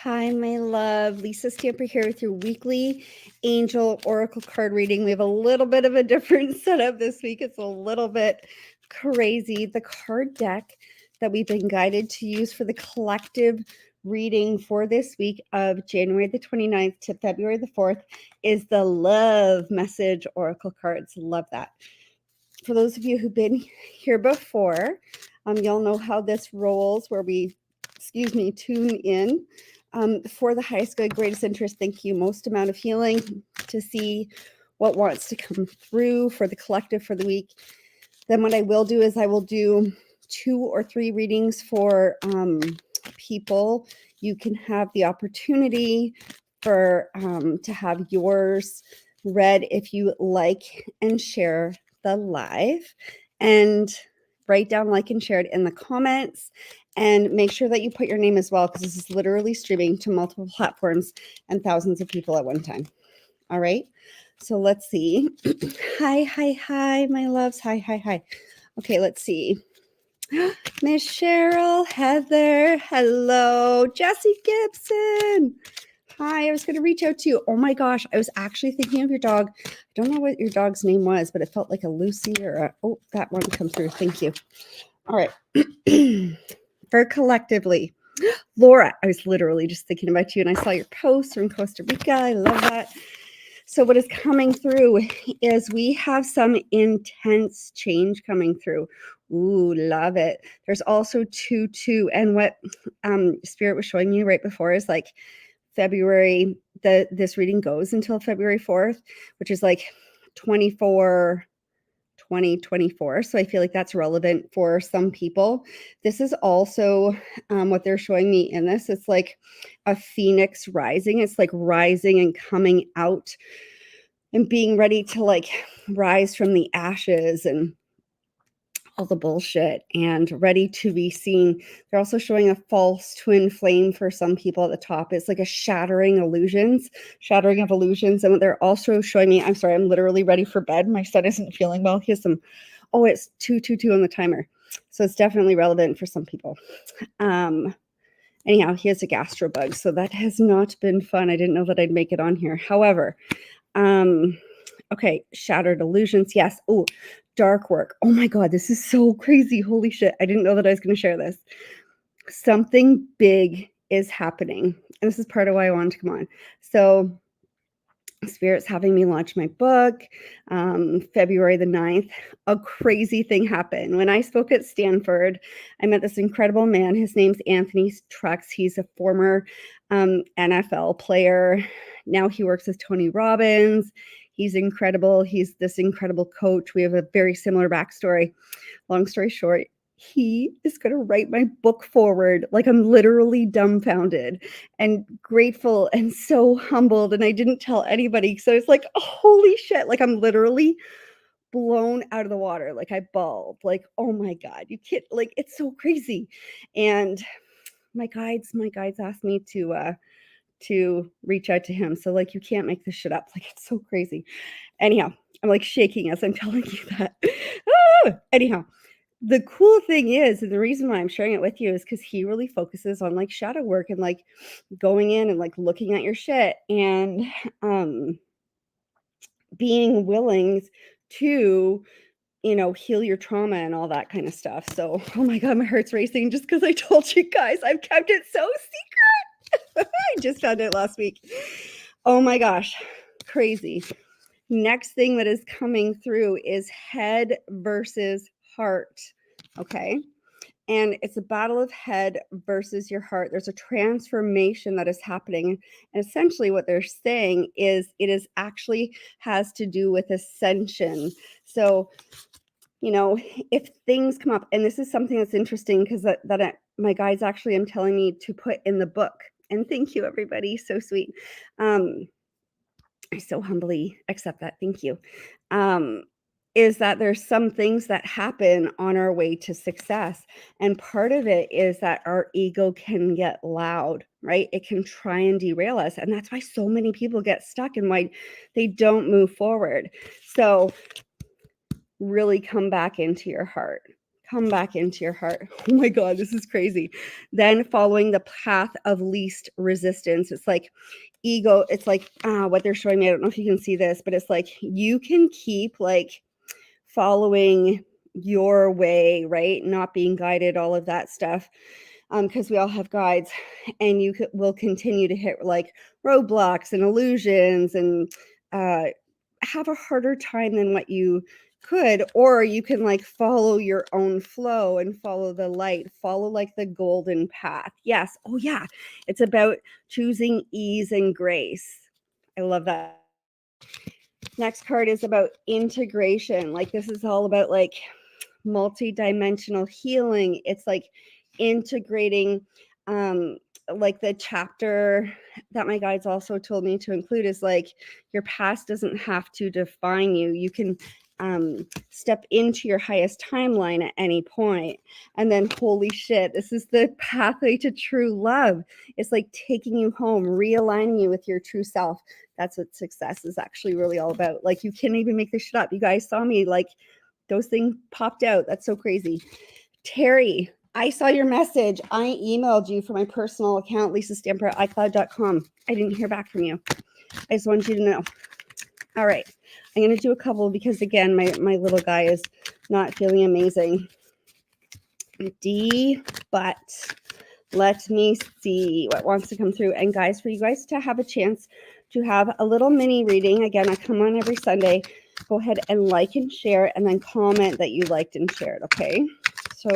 Hi, my love. Lisa Stamper here with your weekly Angel Oracle card reading. We have a little bit of a different setup this week. It's a little bit crazy. The card deck that we've been guided to use for the collective reading for this week of January the 29th to February the 4th is the Love Message Oracle cards. Love that. For those of you who've been here before, you'll know how this rolls, where we tune in for the highest good, greatest interest, thank you, most amount of healing to see what wants to come through for the collective for the week. Then what I will do is I will do 2 or 3 readings for people. You can have the opportunity for to have yours read if you like, and share the live, and write down, like, and share it in the comments, and make sure that you put your name as well, because this is literally streaming to multiple platforms and thousands of people at one time. All right, so let's see. Hi, my loves. Hi. Okay, let's see. Miss Cheryl, Heather, hello. Jessie Gibson. Hi, I was going to reach out to you. Oh my gosh, I was actually thinking of your dog. I don't know what your dog's name was, but it felt like a Lucy or a, oh, that one come through. Thank you. All right. For collectively, Laura, I was literally just thinking about you, and I saw your post from Costa Rica. I love that. So what is coming through is we have some intense change coming through. Ooh, love it. There's also 2-2, and what Spirit was showing me right before is like February, this reading goes until February 4th, which is like 2024. So I feel like that's relevant for some people. This is also what they're showing me in this. It's like a phoenix rising. It's like rising and coming out and being ready to like rise from the ashes and all the bullshit and ready to be seen. They're also showing a false twin flame for some people at the top. It's like a shattering of illusions. And what they're also showing me, I'm sorry, I'm literally ready for bed. My son isn't feeling well. He has some, it's 222 on the timer. So it's definitely relevant for some people. Anyhow, he has a gastro bug, so that has not been fun. I didn't know that I'd make it on here. However, okay, shattered illusions. Yes. Oh, dark work. Oh my God, this is so crazy. Holy shit. I didn't know that I was going to share this. Something big is happening. And this is part of why I wanted to come on. So Spirit's having me launch my book, February the 9th. A crazy thing happened. When I spoke at Stanford, I met this incredible man. His name's Anthony Trucks. He's a former NFL player. Now he works with Tony Robbins. He's incredible. He's this incredible coach. We have a very similar backstory. Long story short, he is going to write my book forward. Like, I'm literally dumbfounded and grateful and so humbled. And I didn't tell anybody. So it's like, oh, holy shit. Like, I'm literally blown out of the water. Like, I bawled. Like, oh my God, you can't, like, it's so crazy. And my guides asked me to reach out to him. So like, you can't make this shit up. Like, it's so crazy. Anyhow, I'm like shaking as I'm telling you that. Anyhow, the cool thing is, and the reason why I'm sharing it with you is because he really focuses on like shadow work and like going in and like looking at your shit and being willing to, heal your trauma and all that kind of stuff. So, oh my God, my heart's racing just because I told you guys I've kept it so secret. I just found it last week. Oh my gosh, crazy. Next thing that is coming through is head versus heart. Okay. And it's a battle of head versus your heart. There's a transformation that is happening. And essentially what they're saying is it is actually has to do with ascension. So, if things come up, and this is something that's interesting because my guides actually am telling me to put in the book. And thank you, everybody. So sweet. I so humbly accept that. Thank you. Is that there's some things that happen on our way to success. And part of it is that our ego can get loud, right? It can try and derail us. And that's why so many people get stuck and why they don't move forward. So really come back into your heart. Come back into your heart. Oh my God, this is crazy. Then following the path of least resistance. It's like ego. It's like what they're showing me. I don't know if you can see this, but it's like you can keep like following your way, right? Not being guided, all of that stuff. Because we all have guides, and you will continue to hit like roadblocks and illusions and have a harder time than what you could. Or you can like follow your own flow and follow the light, follow like the golden path. Yes. Oh yeah, it's about choosing ease and grace. I love that. Next card is about integration. Like this is all about like multi-dimensional healing. It's like integrating like the chapter that my guides also told me to include is like your past doesn't have to define you. You can step into your highest timeline at any point. And then holy shit, this is the pathway to true love. It's like taking you home, realigning you with your true self. That's what success is actually really all about. Like you can't even make this shit up. You guys saw me like those things popped out. That's so crazy. Terry, I saw your message. I emailed you from my personal account, lisastamper@icloud.com. I didn't hear back from you. I just wanted you to know. All right. I'm going to do a couple because, again, my little guy is not feeling amazing. D, but let me see what wants to come through. And guys, for you guys to have a chance to have a little mini reading, again, I come on every Sunday. Go ahead and like and share, and then comment that you liked and shared, okay? So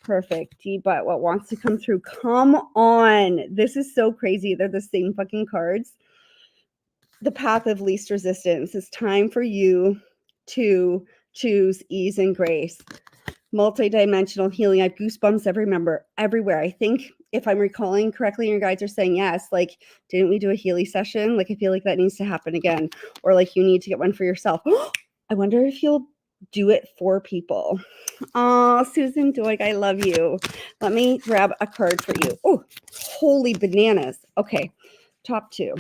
perfect. D, but what wants to come through? Come on. This is so crazy. They're the same fucking cards. The path of least resistance. It's time for you to choose ease and grace. Multi-dimensional healing. I have goosebumps everywhere. I think if I'm recalling correctly, your guides are saying yes. Like, didn't we do a Healy session? Like, I feel like that needs to happen again. Or like you need to get one for yourself. I wonder if you'll do it for people. Oh, Susan Doig, I love you. Let me grab a card for you. Oh, holy bananas. Okay, top two.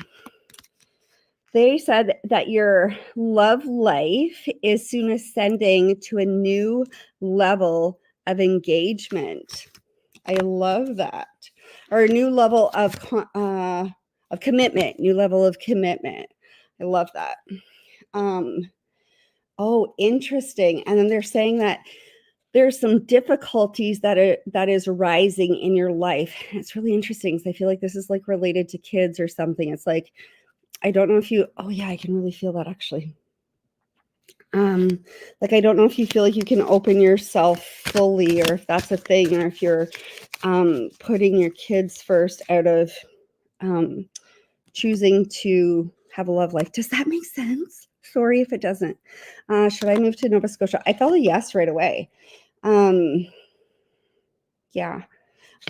They said that your love life is soon ascending to a new level of engagement. I love that. Or a new level of commitment, new level of commitment. I love that. Oh, interesting. And then they're saying that there's some difficulties that is rising in your life. It's really interesting because I feel like this is like related to kids or something. It's like, I don't know if you, oh yeah, I can really feel that actually. Like, I don't know if you feel like you can open yourself fully, or if that's a thing, or if you're putting your kids first out of choosing to have a love life. Does that make sense? Sorry if it doesn't. Should I move to Nova Scotia? I felt a yes right away. Yeah.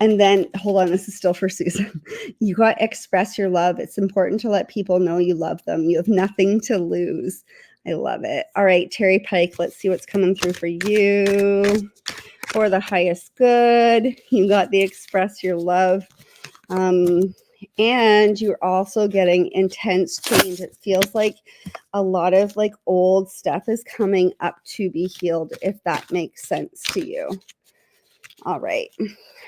And then, hold on, this is still for Susan. You got to express your love. It's important to let people know you love them. You have nothing to lose. I love it. All right, Terry Pike, let's see what's coming through for you. For the highest good, you got the express your love. And you're also getting intense change. It feels like a lot of like old stuff is coming up to be healed, if that makes sense to you. All right.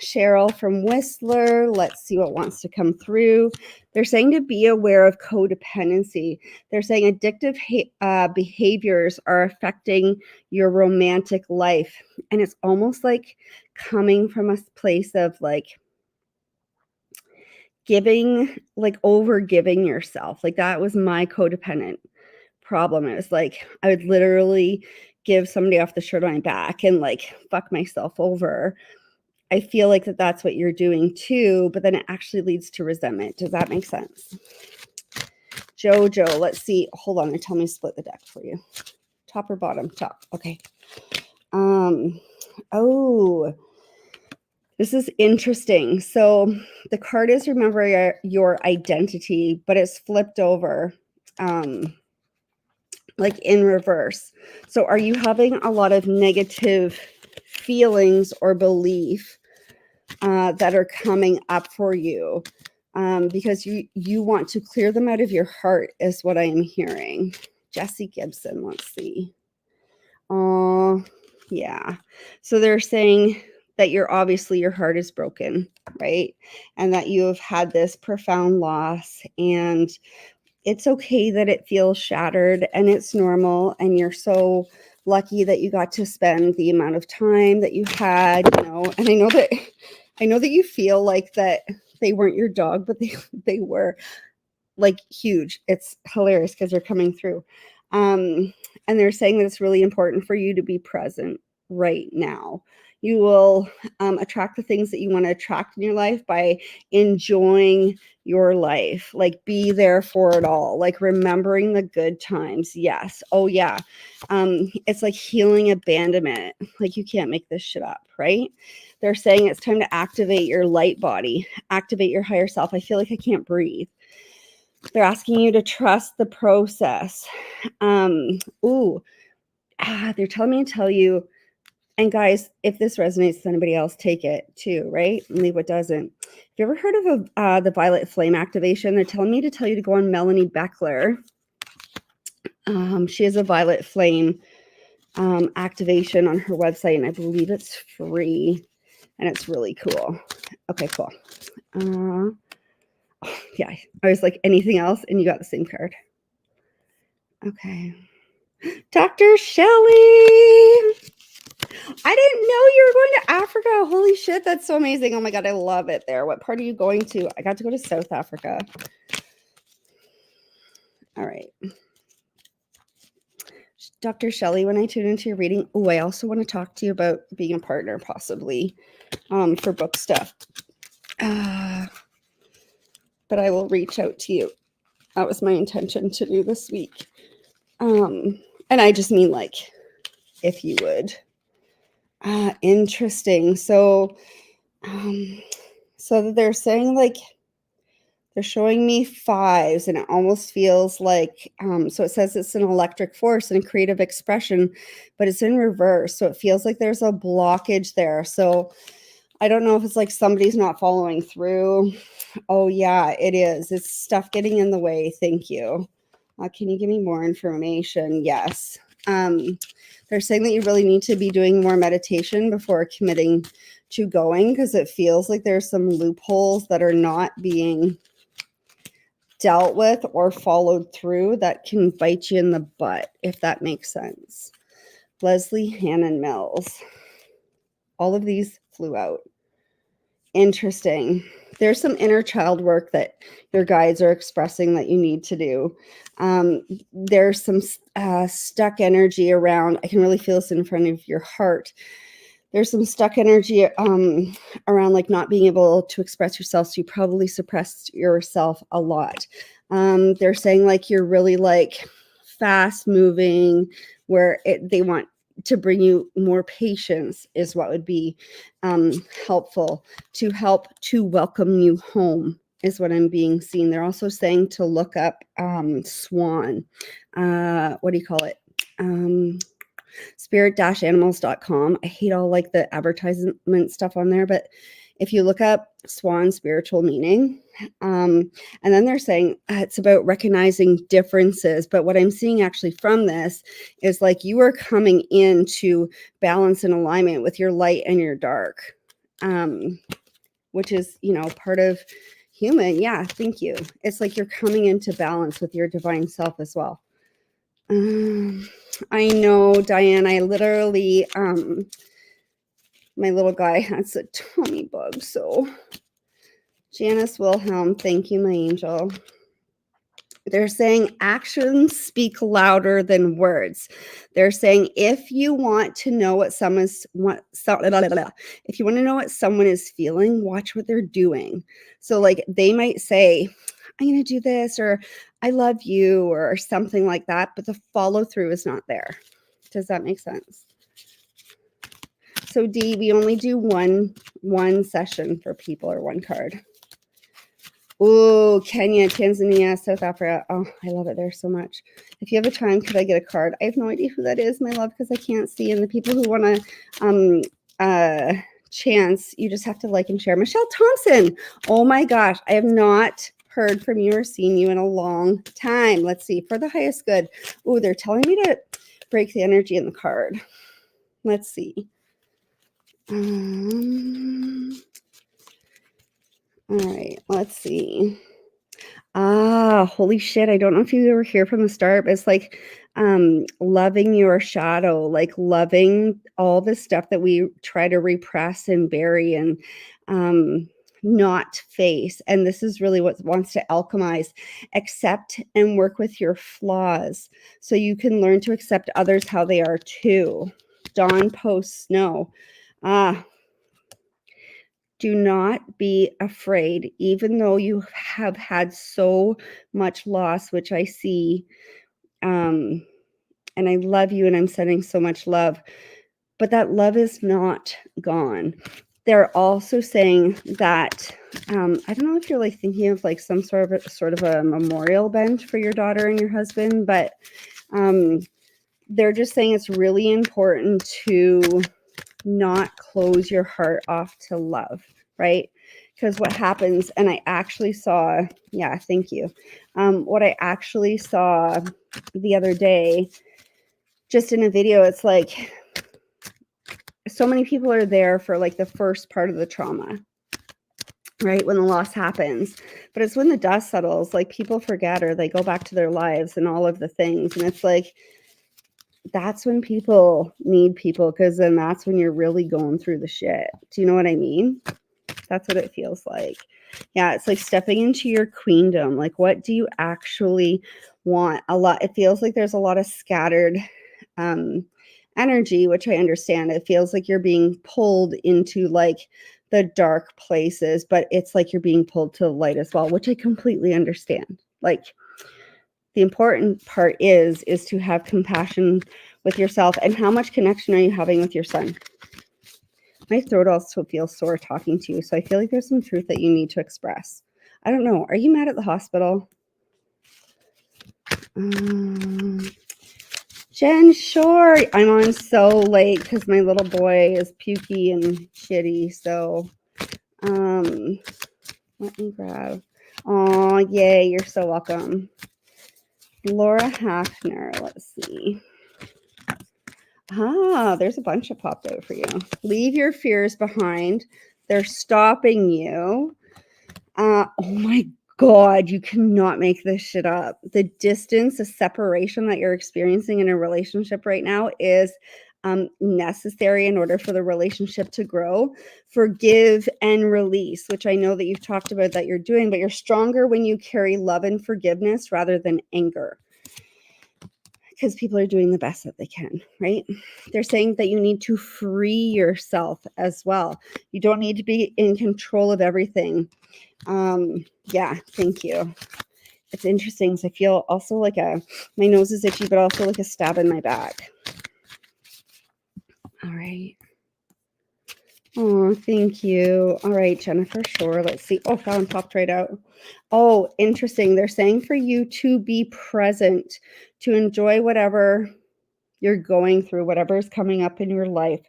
Cheryl from Whistler. Let's see what wants to come through. They're saying to be aware of codependency. They're saying addictive behaviors are affecting your romantic life. And it's almost like coming from a place of like giving, like over giving yourself. Like that was my codependent problem. It was like I would literally give somebody off the shirt on my back and like fuck myself over. I feel like that's what you're doing too, but then it actually leads to resentment. Does that make sense? Jojo, let's see. Hold on, tell me to split the deck for you. Top or bottom? Top. Okay. Oh, this is interesting. So the card is remember your identity, but it's flipped over, like in reverse. So are you having a lot of negative feelings or belief that are coming up for you, because you want to clear them out of your heart is what I am hearing. Jesse Gibson, let's see. Yeah. So they're saying that your heart is broken, right? And that you have had this profound loss, and it's okay that it feels shattered, and it's normal, and you're so lucky that you got to spend the amount of time that you had, and I know that you feel like that they weren't your dog, but they were like huge. It's hilarious because they're coming through. And they're saying that it's really important for you to be present right now. You will attract the things that you want to attract in your life by enjoying your life. Like, be there for it all. Like, remembering the good times. Yes. Oh, yeah. It's like healing abandonment. Like, you can't make this shit up, right? They're saying it's time to activate your light body, activate your higher self. I feel like I can't breathe. They're asking you to trust the process. They're telling me to tell you, and guys, if this resonates with anybody else, take it too, right? And leave what doesn't. Have you ever heard of the Violet Flame activation? They're telling me to tell you to go on Melanie Beckler. She has a Violet Flame activation on her website, and I believe it's free, and it's really cool. Okay, cool. Yeah, I was like, anything else? And you got the same card. Okay. Dr. Shelley. I didn't know you were going to Africa. Holy shit, that's so amazing. Oh my God, I love it there. What part are you going to? I got to go to South Africa. All right. Dr. Shelley, when I tune into your reading, I also want to talk to you about being a partner, possibly, for book stuff. But I will reach out to you. That was my intention to do this week. And I just mean, like, if you would. Interesting. So they're saying, like, they're showing me fives, and it almost feels like, so it says it's an electric force and a creative expression, but it's in reverse. So it feels like there's a blockage there. So I don't know if it's like somebody's not following through. Oh yeah, it is. It's stuff getting in the way. Thank you. Can you give me more information? Yes. They're saying that you really need to be doing more meditation before committing to going, because it feels like there's some loopholes that are not being dealt with or followed through that can bite you in the butt, if that makes sense. Leslie Hannon Mills. All of these flew out. Interesting. There's some inner child work that your guides are expressing that you need to do. There's some stuck energy around. I can really feel this in front of your heart. There's some stuck energy around, like, not being able to express yourself. So you probably suppressed yourself a lot. They're saying, like, you're really, like, fast moving, where they want to bring you more patience is what would be helpful to welcome you home is what I'm being seen. They're also saying to look up Swan. What do you call it? Spirit-animals.com. I hate all, like, the advertisement stuff on there, but if you look up Swan spiritual meaning, and then they're saying it's about recognizing differences. But what I'm seeing actually from this is, like, you are coming into balance and alignment with your light and your dark, which is, part of human. Yeah, thank you. It's like you're coming into balance with your divine self as well. I know, Diane, I literally, my little guy has a tummy bug. So Janice Wilhelm, thank you, my angel. They're saying actions speak louder than words. They're saying if you want to know what someone is feeling, watch what they're doing. So, like, they might say, I'm going to do this, or I love you, or something like that, but the follow through is not there. Does that make sense? So D, we only do one session for people, or one card. Oh, Kenya, Tanzania, South Africa. Oh, I love it there so much. If you have a time, could I get a card? I have no idea who that is, my love, because I can't see. And the people who want to chance, you just have to like and share. Michelle Thompson. Oh my gosh, I have not heard from you or seen you in a long time. Let's see. For the highest good. Oh, they're telling me to break the energy in the card. Let's see. All right, let's see. Holy shit. I don't know if you were here from the start, but it's like loving your shadow, like loving all the stuff that we try to repress and bury and not face. And this is really what wants to alchemize. Accept and work with your flaws so you can learn to accept others how they are too. Dawn post snow. Do not be afraid, even though you have had so much loss, which I see. And I love you and I'm sending so much love, but that love is not gone. They're also saying that I don't know if you're like thinking of like some sort of a memorial bench for your daughter and your husband, but they're just saying it's really important to not close your heart off to love, right? Because what happens, and I actually saw, yeah, thank you. What I actually saw the other day, just in a video, it's like so many people are there for like the first part of the trauma, right? When the loss happens. But it's when the dust settles, like people forget or they go back to their lives and all of the things. And it's like, that's when people need people, because then that's when you're really going through the shit. Do you know what I mean? That's what it feels like. Yeah, it's like stepping into your queendom. Like, what do you actually want? It feels like there's a lot of scattered energy, which I understand. It feels like you're being pulled into like the dark places, but it's like you're being pulled to the light as well, which I completely understand. Like, the important part is to have compassion with yourself. And how much connection are you having with your son? My throat also feels sore talking to you, so I feel like there's some truth that you need to express. I don't know. Are you mad at the hospital? Jen, sure. I'm on so late because my little boy is pukey and shitty. So let me grab. Oh, yay. You're so welcome. Laura Hafner. Let's see. There's a bunch that popped out for you. Leave your fears behind. They're stopping you. Oh my God, you cannot make this shit up. The distance, the separation that you're experiencing in a relationship right now is necessary in order for the relationship to grow. Forgive and release, which I know that you've talked about that you're doing, but you're stronger when you carry love and forgiveness rather than anger. Because people are doing the best that they can, right? They're saying that you need to free yourself as well. You don't need to be in control of everything. Yeah, thank you. It's interesting because I feel also like my nose is itchy, but also like a stab in my back. All right. Oh, thank you. All right, Jennifer, sure. Let's see. Oh, that one popped right out. Oh, interesting. They're saying for you to be present, to enjoy whatever you're going through, whatever is coming up in your life.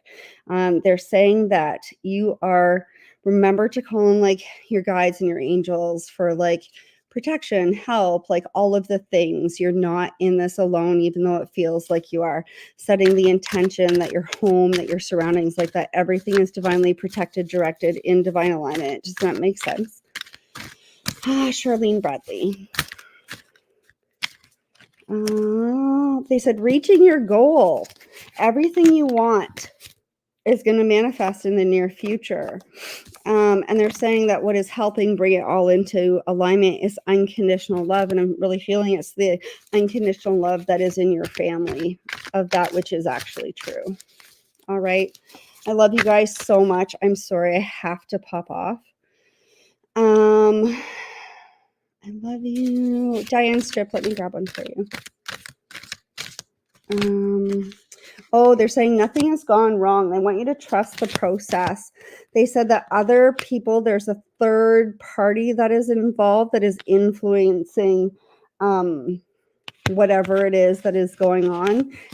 They're saying that you are, remember to call in like your guides and your angels for like protection, help, like all of the things. You're not in this alone, even though it feels like you are. Setting the intention that your home, that your surroundings, like that everything is divinely protected, directed in divine alignment. Does that make sense? Charlene Bradley. They said reaching your goal. Everything you want is going to manifest in the near future. And they're saying that what is helping bring it all into alignment is unconditional love. And I'm really feeling it's the unconditional love that is in your family of that which is actually true. All right. I love you guys so much. I'm sorry I have to pop off. I love you. Diane Strip, let me grab one for you. Oh, they're saying nothing has gone wrong. They want you to trust the process. They said that other people, there's a third party that is involved that is influencing whatever it is that is going on.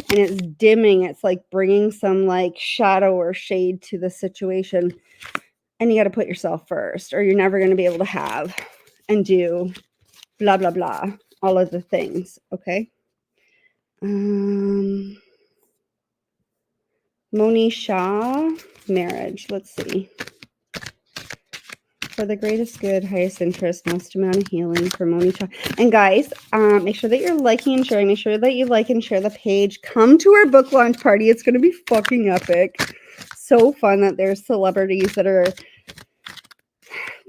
And it's dimming. It's like bringing some like shadow or shade to the situation. And you got to put yourself first, or you're never going to be able to have and do blah, blah, blah. All of the things. Okay. Moni Shah, marriage. Let's see. For the greatest good, highest interest, most amount of healing for Moni Shah. And guys, make sure that you're liking and sharing. Make sure that you like and share the page. Come to our book launch party. It's going to be fucking epic. So fun that there's celebrities that are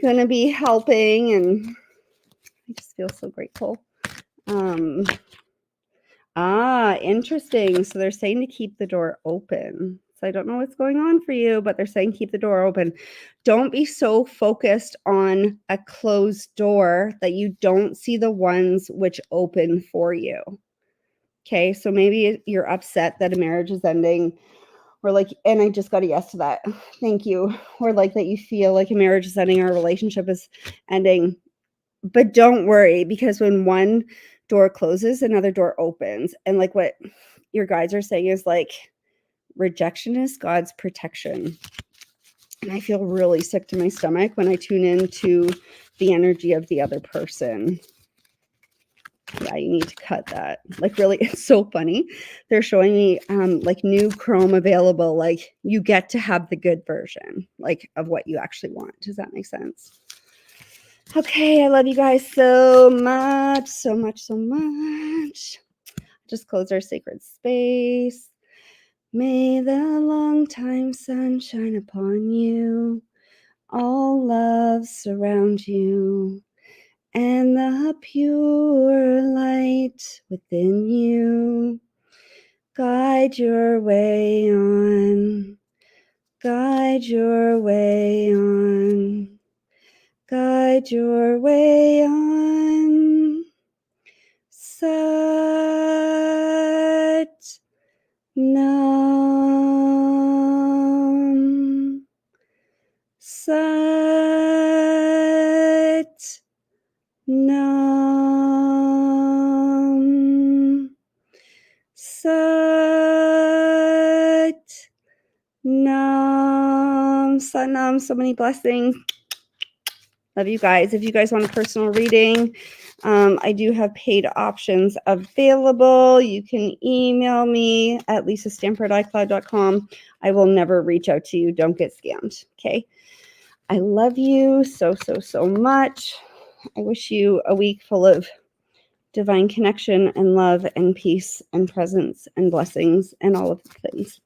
going to be helping, and I just feel so grateful. Interesting. So they're saying to keep the door open. So I don't know what's going on for you, but they're saying keep the door open. Don't be so focused on a closed door that you don't see the ones which open for you. Okay, so maybe you're upset that a marriage is ending, or like, and I just got a yes to that. Thank you. Or like that you feel like a marriage is ending or a relationship is ending. But don't worry, because when one door closes, another door opens. And like what your guides are saying is like rejection is God's protection. And I feel really sick to my stomach when I tune into the energy of the other person. Yeah, you need to cut that. Like really, it's so funny. They're showing me like new Chrome available. Like you get to have the good version, like of what you actually want. Does that make sense? Okay, I love you guys so much, so much, so much. Just close our sacred space. May the long time sun shine upon you. All love surround you. And the pure light within you guide your way on, guide your way on, guide your way on. Sat Nam. Sat Nam. Sat Nam. Sat Nam. So many blessings. Love you guys. If you guys want a personal reading, I do have paid options available. You can email me at lisastamper@icloud.com. I will never reach out to you. Don't get scammed. Okay. I love you so, so, so much. I wish you a week full of divine connection and love and peace and presence and blessings and all of the things.